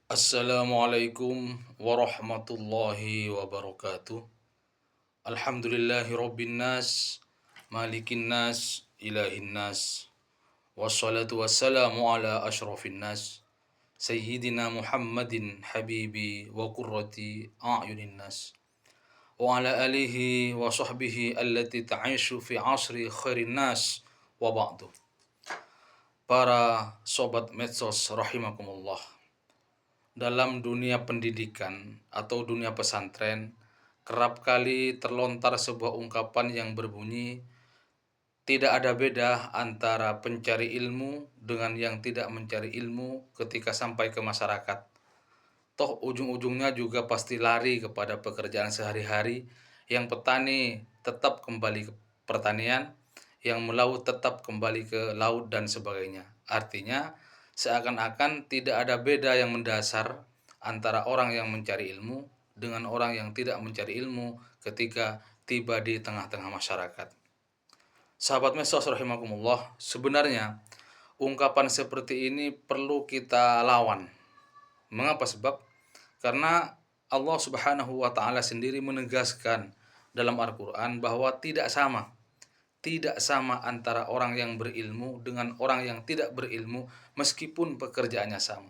Assalamualaikum warahmatullahi wabarakatuh. Alhamdulillahi rabbin nas, malikin nas, ilahin nas. Wassalatu wassalamu ala ashrafin nas, Sayyidina Muhammadin habibi wa qurrati a'yunin nas. Wa ala alihi wa sahbihi allati ta'ishu fi asri khairin nas wa ba'du. Para sobat medsos rahimakumullah. Dalam dunia pendidikan atau dunia pesantren, kerap kali terlontar sebuah ungkapan yang berbunyi, tidak ada beda antara pencari ilmu dengan yang tidak mencari ilmu ketika sampai ke masyarakat. Toh ujung-ujungnya juga pasti lari kepada pekerjaan sehari-hari, yang petani tetap kembali ke pertanian, yang melaut tetap kembali ke laut dan sebagainya. Artinya, seakan-akan tidak ada beda yang mendasar antara orang yang mencari ilmu dengan orang yang tidak mencari ilmu ketika tiba di tengah-tengah masyarakat. Sahabat Mesos rahimakumullah, sebenarnya ungkapan seperti ini perlu kita lawan. Mengapa? Sebab karena Allah Subhanahu wa taala sendiri menegaskan dalam Al-Qur'an bahwa tidak sama antara orang yang berilmu dengan orang yang tidak berilmu meskipun pekerjaannya sama.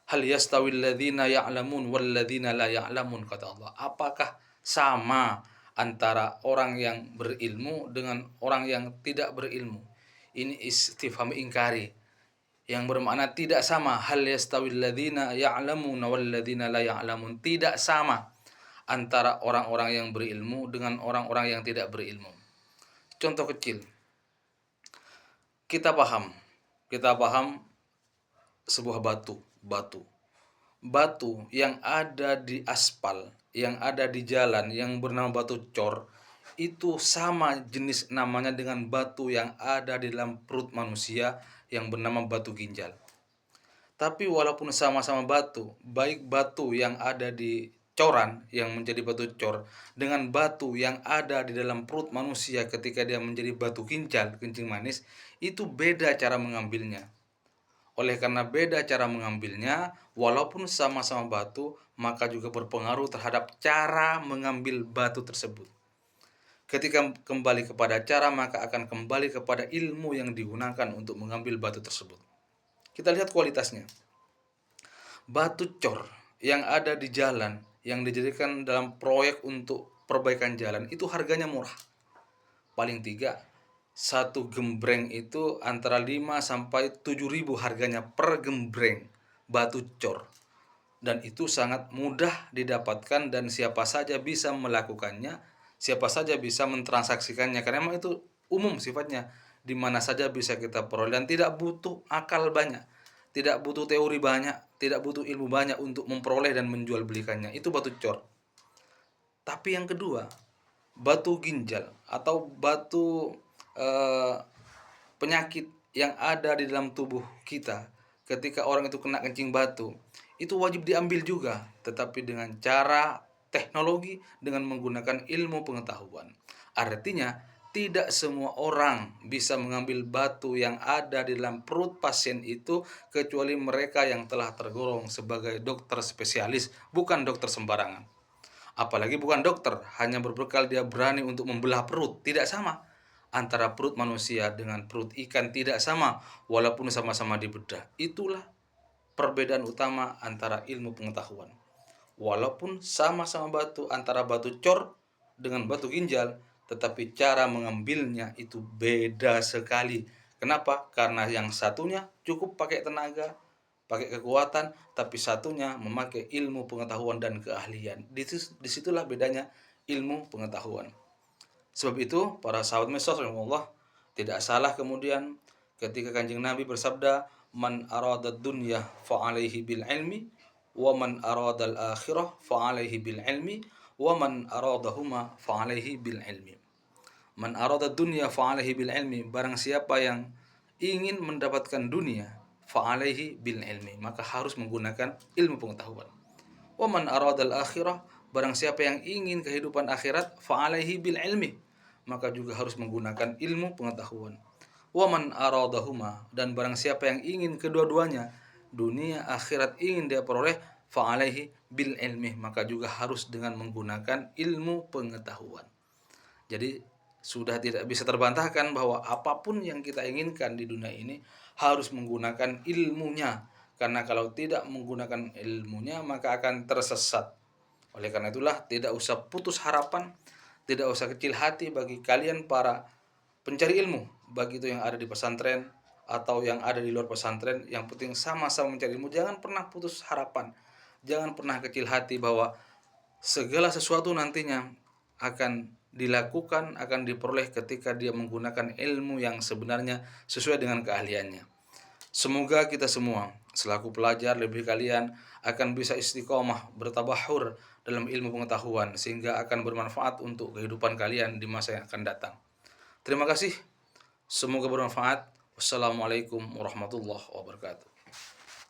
Hal yastawil ladzina ya'lamun wal ladzina la ya'lamun, kata Allah. Apakah sama antara orang yang berilmu dengan orang yang tidak berilmu? Ini istifham ingkari yang bermakna tidak sama. Hal yastawil ladzina ya'lamun wal ladzina la ya'lamun. Tidak sama antara orang-orang yang berilmu dengan orang-orang yang tidak berilmu. Contoh kecil. Kita paham sebuah batu. Batu yang ada di aspal, yang ada di jalan, yang bernama batu cor, itu sama jenis namanya dengan batu yang ada di dalam perut manusia yang bernama batu ginjal. Tapi walaupun sama-sama batu, baik batu yang ada di coran yang menjadi batu cor dengan batu yang ada di dalam perut manusia ketika dia menjadi batu ginjal, kencing manis, itu beda cara mengambilnya. Oleh karena beda cara mengambilnya, walaupun sama-sama batu, maka juga berpengaruh terhadap cara mengambil batu tersebut. Ketika kembali kepada cara, maka akan kembali kepada ilmu yang digunakan untuk mengambil batu tersebut. Kita lihat kualitasnya. Batu cor yang ada di jalan, yang dijadikan dalam proyek untuk perbaikan jalan, itu harganya murah. Paling tidak, satu gembreng itu antara 5 sampai 7 ribu harganya per gembreng batu cor. Dan itu sangat mudah didapatkan dan siapa saja bisa melakukannya, siapa saja bisa mentransaksikannya, karena memang itu umum sifatnya, di mana saja bisa kita peroleh dan tidak butuh akal banyak, tidak butuh teori banyak, tidak butuh ilmu banyak untuk memperoleh dan menjual belikannya. Itu batu cor. Tapi yang kedua, batu ginjal atau batu penyakit yang ada di dalam tubuh kita ketika orang itu kena kencing batu, itu wajib diambil juga, tetapi dengan cara teknologi, dengan menggunakan ilmu pengetahuan. Artinya, tidak semua orang bisa mengambil batu yang ada di dalam perut pasien itu kecuali mereka yang telah tergolong sebagai dokter spesialis, bukan dokter sembarangan. Apalagi bukan dokter, hanya berbekal dia berani untuk membelah perut. Tidak sama. Antara perut manusia dengan perut ikan tidak sama, walaupun sama-sama dibedah. Itulah perbedaan utama antara ilmu pengetahuan. Walaupun sama-sama batu, antara batu cor dengan batu ginjal, tetapi cara mengambilnya itu beda sekali. Kenapa? Karena yang satunya cukup pakai tenaga, pakai kekuatan, tapi satunya memakai ilmu pengetahuan dan keahlian. Disitulah bedanya ilmu pengetahuan. Sebab itu, para sahabat Mesos Allah, tidak salah kemudian ketika Kanjeng Nabi bersabda, "Man arada dunya fa alaihi bil ilmi, wa man arada al akhirah fa alaihi bil ilmi, wa man aradahuma fa alaihi bil ilmi." Man arada dunya fa alaihi bil ilmi, barang siapa yang ingin mendapatkan dunia, fa alaihi bil ilmi, maka harus menggunakan ilmu pengetahuan. Wa man arada al akhirah, barang siapa yang ingin kehidupan akhirat, fa alaihi bil ilmi, maka juga harus menggunakan ilmu pengetahuan. Wa man aradahuma, dan barang siapa yang ingin kedua-duanya, dunia akhirat ingin dia peroleh, fa'alaihi bil ilmi, maka juga harus dengan menggunakan ilmu pengetahuan. Jadi sudah tidak bisa terbantahkan bahwa apapun yang kita inginkan di dunia ini harus menggunakan ilmunya. Karena kalau tidak menggunakan ilmunya maka akan tersesat. Oleh karena itulah tidak usah putus harapan, tidak usah kecil hati bagi kalian para pencari ilmu, baik itu yang ada di pesantren atau yang ada di luar pesantren, yang penting sama-sama mencari ilmu. Jangan pernah putus harapan, jangan pernah kecil hati bahwa segala sesuatu nantinya akan dilakukan, akan diperoleh ketika dia menggunakan ilmu yang sebenarnya sesuai dengan keahliannya. Semoga kita semua selaku pelajar lebih kalian akan bisa istiqomah bertabahur dalam ilmu pengetahuan sehingga akan bermanfaat untuk kehidupan kalian di masa yang akan datang. Terima kasih. Semoga bermanfaat. Wassalamualaikum warahmatullahi wabarakatuh.